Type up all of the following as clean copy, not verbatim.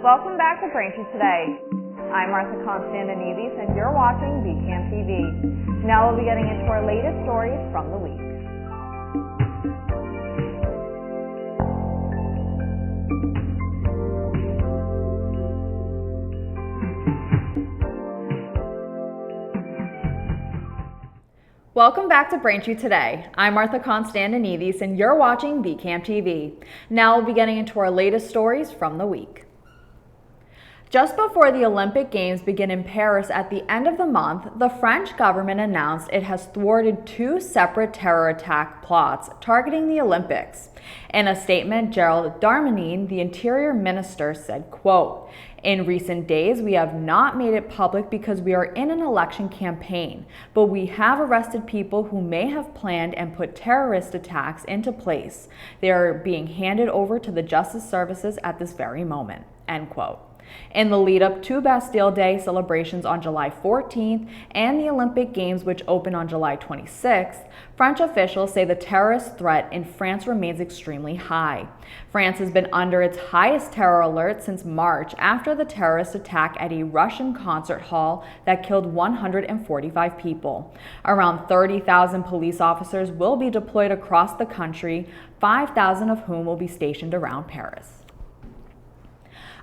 Welcome back to Braintree Today. I'm Martha Konstandinidis and you're watching VCAM TV. Now we'll be getting into our latest stories from the week. Welcome back to Braintree Today. I'm Martha Konstandinidis and you're watching VCAM TV. Now we'll be getting into our latest stories from the week. Just before the Olympic Games begin in Paris at the end of the month, the French government announced it has thwarted 2 separate terror attack plots targeting the Olympics. In a statement, Gerald Darmanin, the Interior Minister, said, quote, "In recent days, we have not made it public because we are in an election campaign, but we have arrested people who may have planned and put terrorist attacks into place. They are being handed over to the justice services at this very moment," end quote. In the lead-up to Bastille Day celebrations on July 14th and the Olympic Games, which open on July 26th, French officials say the terrorist threat in France remains extremely high. France has been under its highest terror alert since March after the terrorist attack at a Russian concert hall that killed 145 people. Around 30,000 police officers will be deployed across the country, 5,000 of whom will be stationed around Paris.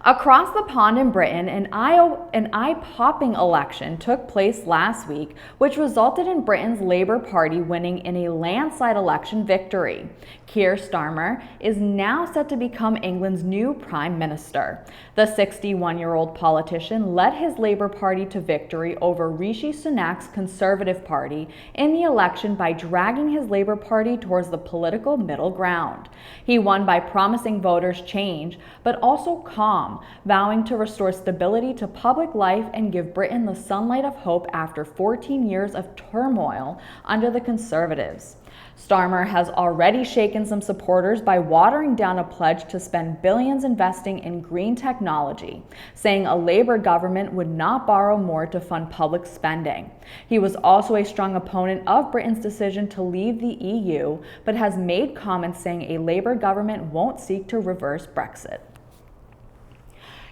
Across the pond in Britain, an eye-popping election took place last week, which resulted in Britain's Labour Party winning in a landslide election victory. Keir Starmer is now set to become England's new Prime Minister. The 61-year-old politician led his Labour Party to victory over Rishi Sunak's Conservative Party in the election by dragging his Labour Party towards the political middle ground. He won by promising voters change, but also calm, vowing to restore stability to public life and give Britain the sunlight of hope after 14 years of turmoil under the Conservatives. Starmer has already shaken some supporters by watering down a pledge to spend billions investing in green technology, saying a Labour government would not borrow more to fund public spending. He was also a strong opponent of Britain's decision to leave the EU, but has made comments saying a Labour government won't seek to reverse Brexit.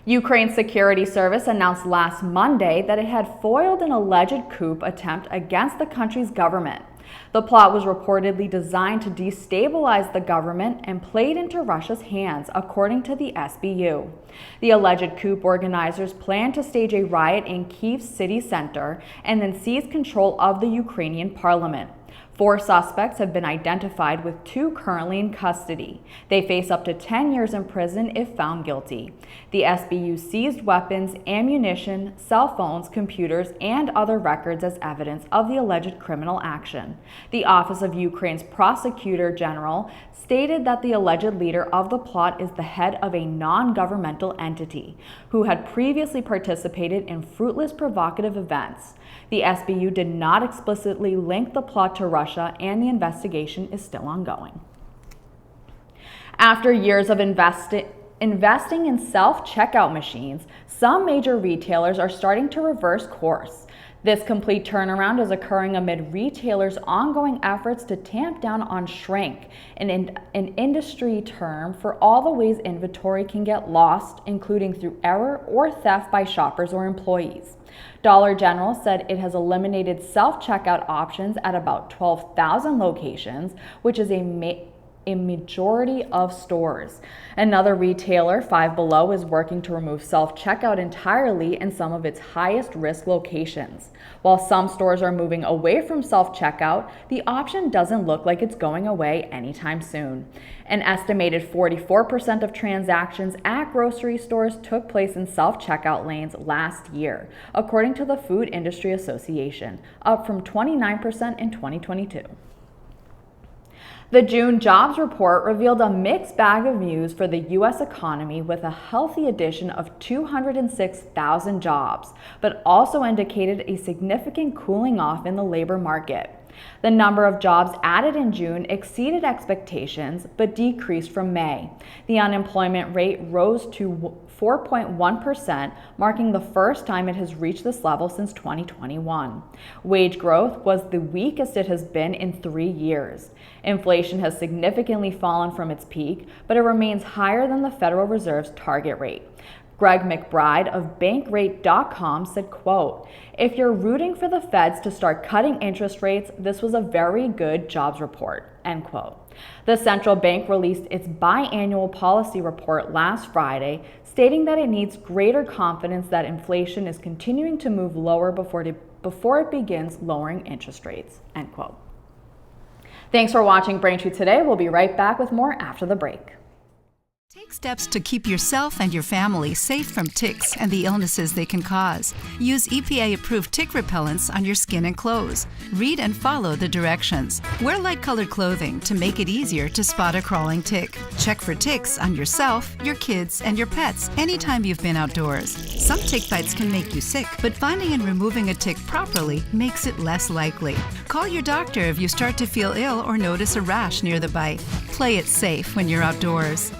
Ukraine's security service announced last Monday that it had foiled an alleged coup attempt against the country's government. The plot was reportedly designed to destabilize the government and played into Russia's hands, according to the SBU. The alleged coup organizers planned to stage a riot in Kyiv's city center and then seize control of the Ukrainian parliament. 4 suspects have been identified, with 2 currently in custody. They face up to 10 years in prison if found guilty. The SBU seized weapons, ammunition, cell phones, computers, and other records as evidence of the alleged criminal action. The Office of Ukraine's Prosecutor General stated that the alleged leader of the plot is the head of a non-governmental entity who had previously participated in fruitless provocative events. The SBU did not explicitly link the plot to Russia, and the investigation is still ongoing. After years of investing in self-checkout machines, some major retailers are starting to reverse course. This complete turnaround is occurring amid retailers' ongoing efforts to tamp down on shrink, an industry term for all the ways inventory can get lost, including through error or theft by shoppers or employees. Dollar General said it has eliminated self-checkout options at about 12,000 locations, which is a majority of stores. Another retailer, Five Below, is working to remove self-checkout entirely in some of its highest risk locations. While some stores are moving away from self-checkout, the option doesn't look like it's going away anytime soon. An estimated 44% of transactions at grocery stores took place in self-checkout lanes last year, according to the Food Industry Association, up from 29% in 2022. The June jobs report revealed a mixed bag of news for the U.S. economy, with a healthy addition of 206,000 jobs, but also indicated a significant cooling off in the labor market. The number of jobs added in June exceeded expectations, but decreased from May. The unemployment rate rose to 4.1%, marking the first time it has reached this level since 2021. Wage growth was the weakest it has been in 3 years. Inflation has significantly fallen from its peak, but it remains higher than the Federal Reserve's target rate. Greg McBride of bankrate.com said, quote, "If you're rooting for the feds to start cutting interest rates, this was a very good jobs report," end quote. The central bank released its biannual policy report last Friday, stating that it needs greater confidence that inflation is continuing to move lower before it begins lowering interest rates, end quote. Thanks for watching Braintree today. We'll be right back with more after the break. Take steps to keep yourself and your family safe from ticks and the illnesses they can cause. Use EPA-approved tick repellents on your skin and clothes. Read and follow the directions. Wear light-colored clothing to make it easier to spot a crawling tick. Check for ticks on yourself, your kids, and your pets anytime you've been outdoors. Some tick bites can make you sick, but finding and removing a tick properly makes it less likely. Call your doctor if you start to feel ill or notice a rash near the bite. Play it safe when you're outdoors.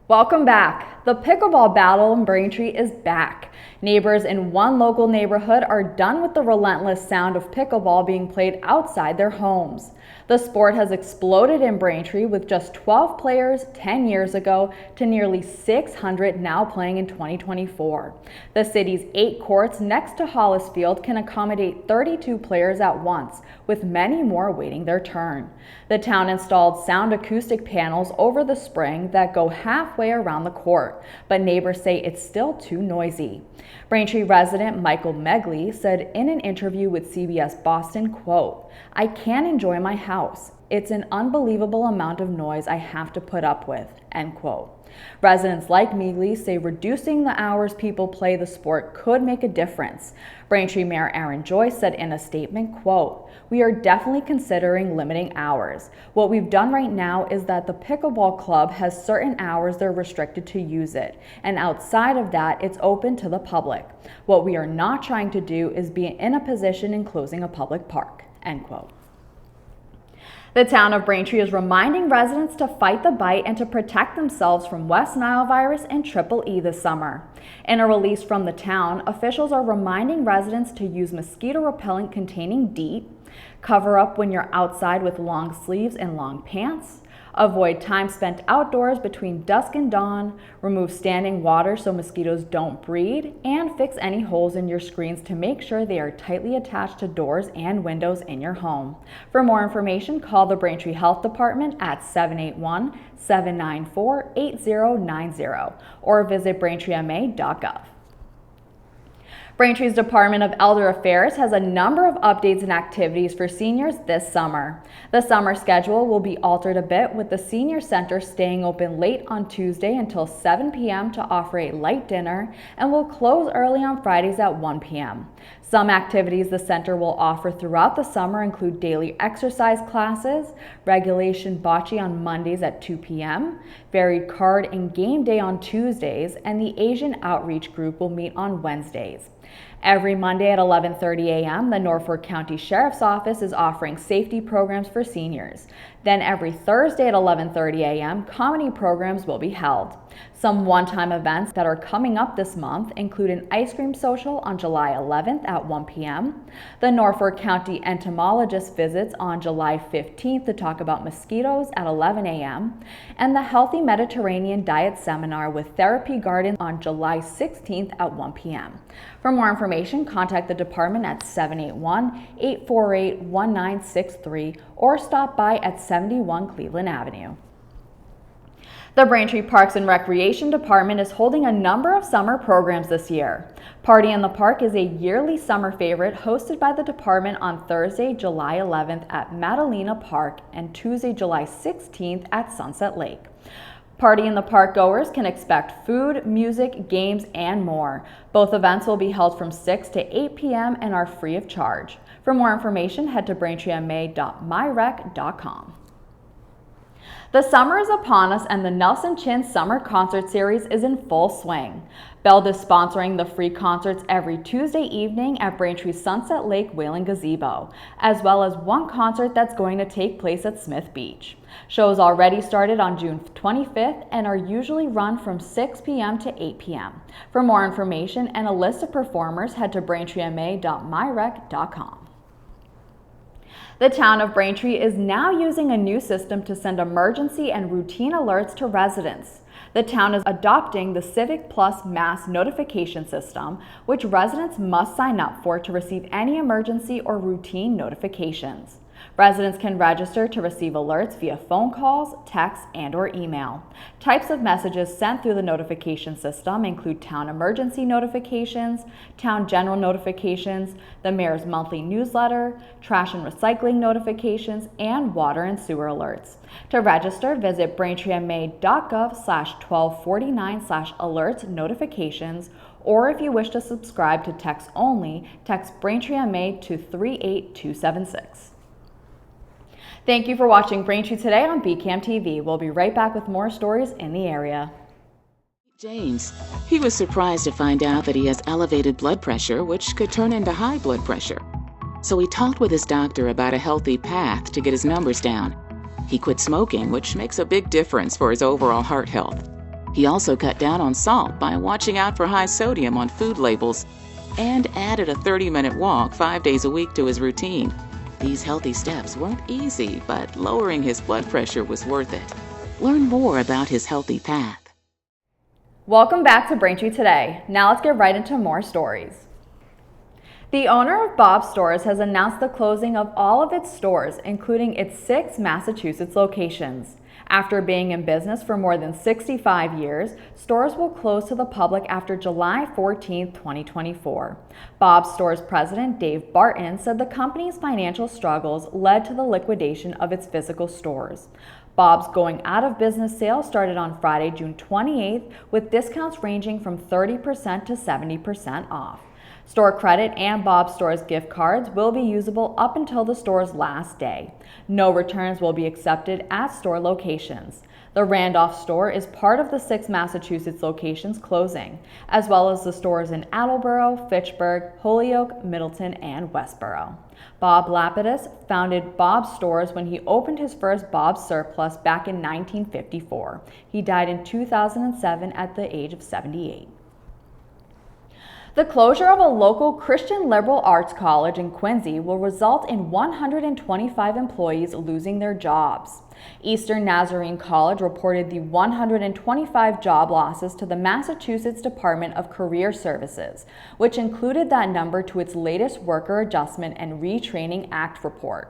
Welcome back. The pickleball battle in Braintree is back. Neighbors in one local neighborhood are done with the relentless sound of pickleball being played outside their homes. The sport has exploded in Braintree with just 12 players 10 years ago to nearly 600 now playing in 2024. The city's 8 courts next to Hollis Field can accommodate 32 players at once, with many more waiting their turn. The town installed sound acoustic panels over the spring that go halfway around the court, but neighbors say it's still too noisy. Braintree resident Michael Megley said in an interview with CBS Boston, quote, "I can't enjoy my house. It's an unbelievable amount of noise I have to put up with," end quote. Residents like Megley say reducing the hours people play the sport could make a difference. Braintree Mayor Aaron Joyce said in a statement, quote, "We are definitely considering limiting hours. What we've done right now is that the pickleball club has certain hours they're restricted to use it, and outside of that, it's open to the public. What we are not trying to do is be in a position in closing a public park," end quote. The town of Braintree is reminding residents to fight the bite and to protect themselves from West Nile virus and Triple E this summer. In a release from the town, officials are reminding residents to use mosquito repellent containing DEET, cover up when you're outside with long sleeves and long pants, avoid time spent outdoors between dusk and dawn, remove standing water so mosquitoes don't breed, and fix any holes in your screens to make sure they are tightly attached to doors and windows in your home. For more information, call the Braintree Health Department at 781-794-8090 or visit braintreema.gov. Braintree's Department of Elder Affairs has a number of updates and activities for seniors this summer. The summer schedule will be altered a bit, with the Senior Center staying open late on Tuesday until 7 p.m. to offer a light dinner and will close early on Fridays at 1 p.m. Some activities the center will offer throughout the summer include daily exercise classes, regulation bocce on Mondays at 2 p.m., varied card and game day on Tuesdays, and the Asian Outreach Group will meet on Wednesdays. Every Monday at 11:30 a.m., the Norfolk County Sheriff's Office is offering safety programs for seniors. Then every Thursday at 11:30 a.m., comedy programs will be held. Some one-time events that are coming up this month include an ice cream social on July 11th at 1 p.m., the Norfolk County entomologist visits on July 15th to talk about mosquitoes at 11 a.m., and the Healthy Mediterranean Diet Seminar with Therapy Garden on July 16th at 1 p.m. For more information, contact the department at 781-848-1963 or stop by at 71 Cleveland Avenue. The Braintree Parks and Recreation Department is holding a number of summer programs this year. Party in the Park is a yearly summer favorite hosted by the department on Thursday, July 11th at Madalena Park and Tuesday, July 16th at Sunset Lake. Party in the Park goers can expect food, music, games, and more. Both events will be held from 6 to 8 p.m. and are free of charge. For more information, head to braintreema.myrec.com. The summer is upon us and the Nelson Chin Summer Concert Series is in full swing. Beld is sponsoring the free concerts every Tuesday evening at Braintree's Sunset Lake Whaling Gazebo, as well as one concert that's going to take place at Smith Beach. Shows already started on June 25th and are usually run from 6 p.m. to 8 p.m. For more information and a list of performers, head to braintreema.myrec.com. The town of Braintree is now using a new system to send emergency and routine alerts to residents. The town is adopting the Civic Plus Mass Notification System, which residents must sign up for to receive any emergency or routine notifications. Residents can register to receive alerts via phone calls, texts, and/or email. Types of messages sent through the notification system include town emergency notifications, town general notifications, the mayor's monthly newsletter, trash and recycling notifications, and water and sewer alerts. To register, visit braintreema.gov/1249/alerts notifications, or if you wish to subscribe to text only, text Braintree MA to 38276. Thank you for watching Braintree Today on BCAM TV. We'll be right back with more stories in the area. James. He was surprised to find out that he has elevated blood pressure, which could turn into high blood pressure. So he talked with his doctor about a healthy path to get his numbers down. He quit smoking, which makes a big difference for his overall heart health. He also cut down on salt by watching out for high sodium on food labels and added a 30-minute walk 5 days a week to his routine. These healthy steps weren't easy, but lowering his blood pressure was worth it. Learn more about his healthy path. Welcome back to Braintree Today. Now let's get right into more stories. The owner of Bob's Stores has announced the closing of all of its stores, including its 6 Massachusetts locations. After being in business for more than 65 years, stores will close to the public after July 14, 2024. Bob's Stores president Dave Barton said the company's financial struggles led to the liquidation of its physical stores. Bob's going out of business sale started on Friday, June 28th, with discounts ranging from 30% to 70% off. Store credit and Bob's Stores gift cards will be usable up until the store's last day. No returns will be accepted at store locations. The Randolph store is part of the 6 Massachusetts locations closing, as well as the stores in Attleboro, Fitchburg, Holyoke, Middleton, and Westboro. Bob Lapidus founded Bob's Stores when he opened his first Bob's Surplus back in 1954. He died in 2007 at the age of 78. The closure of a local Christian liberal arts college in Quincy will result in 125 employees losing their jobs. Eastern Nazarene College reported the 125 job losses to the Massachusetts Department of Career Services, which included that number to its latest Worker Adjustment and Retraining Act report.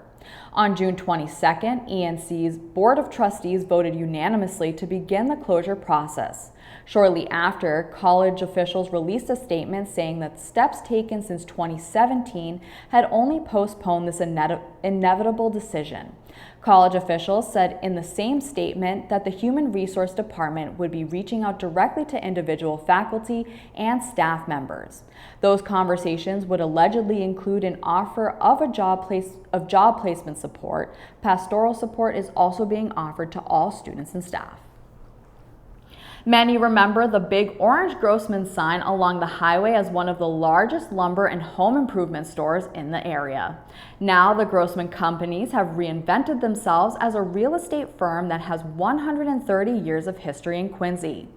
On June 22nd, ENC's Board of Trustees voted unanimously to begin the closure process. Shortly after, college officials released a statement saying that steps taken since 2017 had only postponed this inevitable decision. College officials said in the same statement that the Human Resource Department would be reaching out directly to individual faculty and staff members. Those conversations would allegedly include an offer of job placement support. Pastoral support is also being offered to all students and staff. Many remember the big orange Grossman sign along the highway as one of the largest lumber and home improvement stores in the area. Now the Grossman companies have reinvented themselves as a real estate firm that has 130 years of history in Quincy.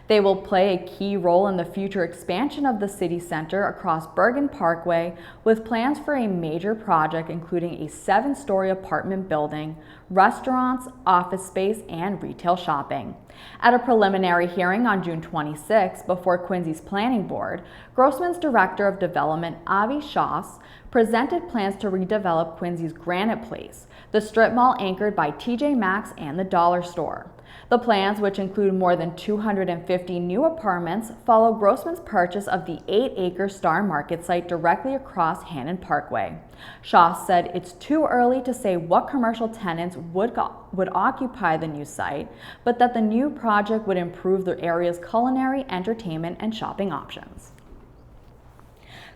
They will play a key role in the future expansion of the city center across Bergen Parkway, with plans for a major project including a 7-story apartment building, restaurants, office space, and retail shopping. At a preliminary hearing on June 26 before Quincy's Planning Board, Grossman's Director of Development, Avi Schoss, presented plans to redevelop Quincy's Granite Place, the strip mall anchored by TJ Maxx and the Dollar Store. The plans, which include more than 250 new apartments, follow Grossman's purchase of the 8-acre Star Market site directly across Hannon Parkway. Schoss said it's too early to say what commercial tenants would occupy the new site, but that the new project would improve the area's culinary, entertainment, and shopping options.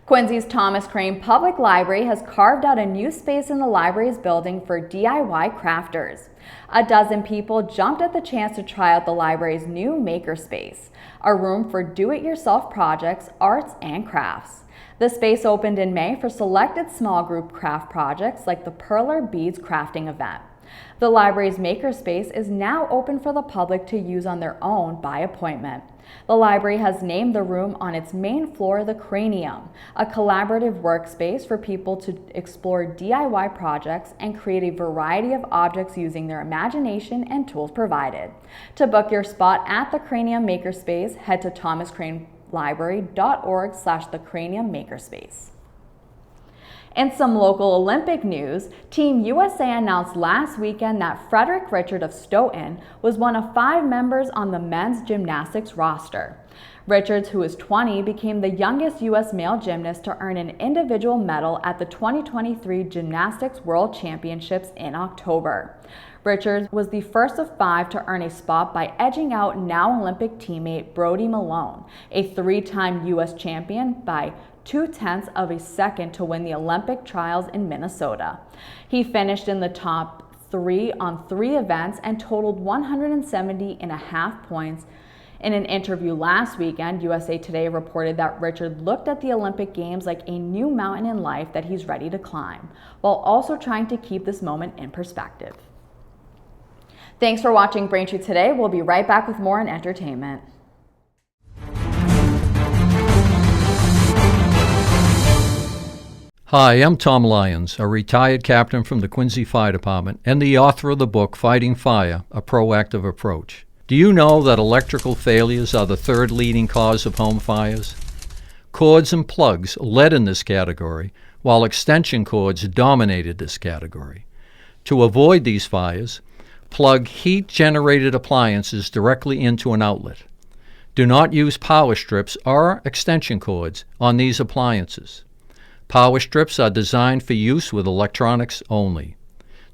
Quincy's Thomas Crane Public Library has carved out a new space in the library's building for DIY crafters. A dozen people jumped at the chance to try out the library's new makerspace, a room for do-it-yourself projects, arts, and crafts. The space opened in May for selected small group craft projects like the Perler Beads crafting event. The library's makerspace is now open for the public to use on their own by appointment. The library has named the room on its main floor the Cranium, a collaborative workspace for people to explore DIY projects and create a variety of objects using their imagination and tools provided. To book your spot at the Cranium Makerspace, head to thomascranelibrary.org/thecraniummakerspace. In some local Olympic news, Team USA announced last weekend that Frederick Richard of Stoughton was one of 5 members on the men's gymnastics roster. Richards, who is 20, became the youngest U.S. male gymnast to earn an individual medal at the 2023 Gymnastics World Championships in October. Richards was the first of 5 to earn a spot by edging out now Olympic teammate Brody Malone, a 3-time U.S. champion, by 0.2 of a second to win the Olympic trials in Minnesota. He finished in the top 3 on 3 events and totaled 170.5 points. In an interview last weekend, USA Today reported that Richard looked at the Olympic Games like a new mountain in life that he's ready to climb, while also trying to keep this moment in perspective. Thanks for watching Braintree Today. We'll be right back with more in entertainment. Hi, I'm Tom Lyons, a retired captain from the Quincy Fire Department and the author of the book Fighting Fire, A Proactive Approach. Do you know that electrical failures are the 3rd leading cause of home fires? Cords and plugs led in this category, while extension cords dominated this category. To avoid these fires, plug heat-generated appliances directly into an outlet. Do not use power strips or extension cords on these appliances. Power strips are designed for use with electronics only.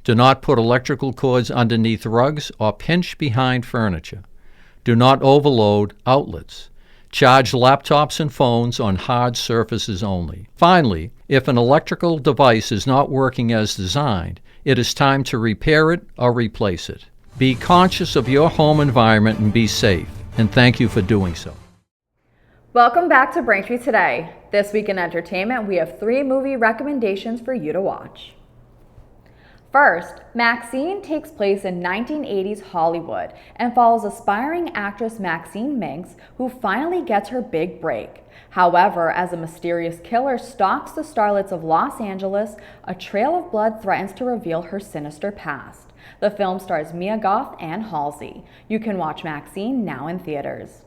Do not put electrical cords underneath rugs or pinch behind furniture. Do not overload outlets. Charge laptops and phones on hard surfaces only. Finally, if an electrical device is not working as designed, it is time to repair it or replace it. Be conscious of your home environment and be safe, and thank you for doing so. Welcome back to Braintree Today. This week in entertainment, we have 3 movie recommendations for you to watch. First, Maxine takes place in 1980s Hollywood and follows aspiring actress Maxine Minks, who finally gets her big break. However, as a mysterious killer stalks the starlets of Los Angeles, a trail of blood threatens to reveal her sinister past. The film stars Mia Goth and Halsey. You can watch Maxine now in theaters.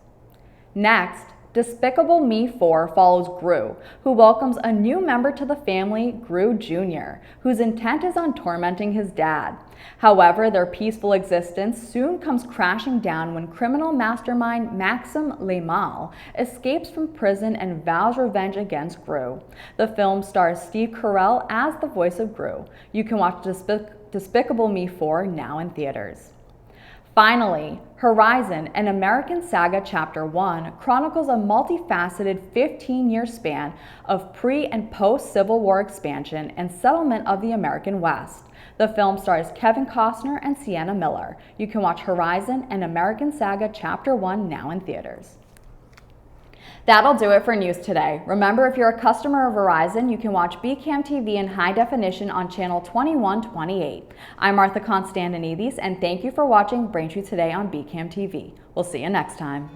Next, Despicable Me 4 follows Gru, who welcomes a new member to the family, Gru Jr., whose intent is on tormenting his dad. However, their peaceful existence soon comes crashing down when criminal mastermind Maxim Lemal escapes from prison and vows revenge against Gru. The film stars Steve Carell as the voice of Gru. You can watch Despicable Me 4 now in theaters. Finally, Horizon, an American Saga Chapter 1, chronicles a multifaceted 15-year span of pre- and post-Civil War expansion and settlement of the American West. The film stars Kevin Costner and Sienna Miller. You can watch Horizon, an American Saga Chapter 1 now in theaters. That'll do it for news today. Remember, if you're a customer of Verizon, you can watch BCAM TV in high definition on channel 2128. I'm Martha Konstandinidis, and thank you for watching Braintree Today on BCAM TV. We'll see you next time.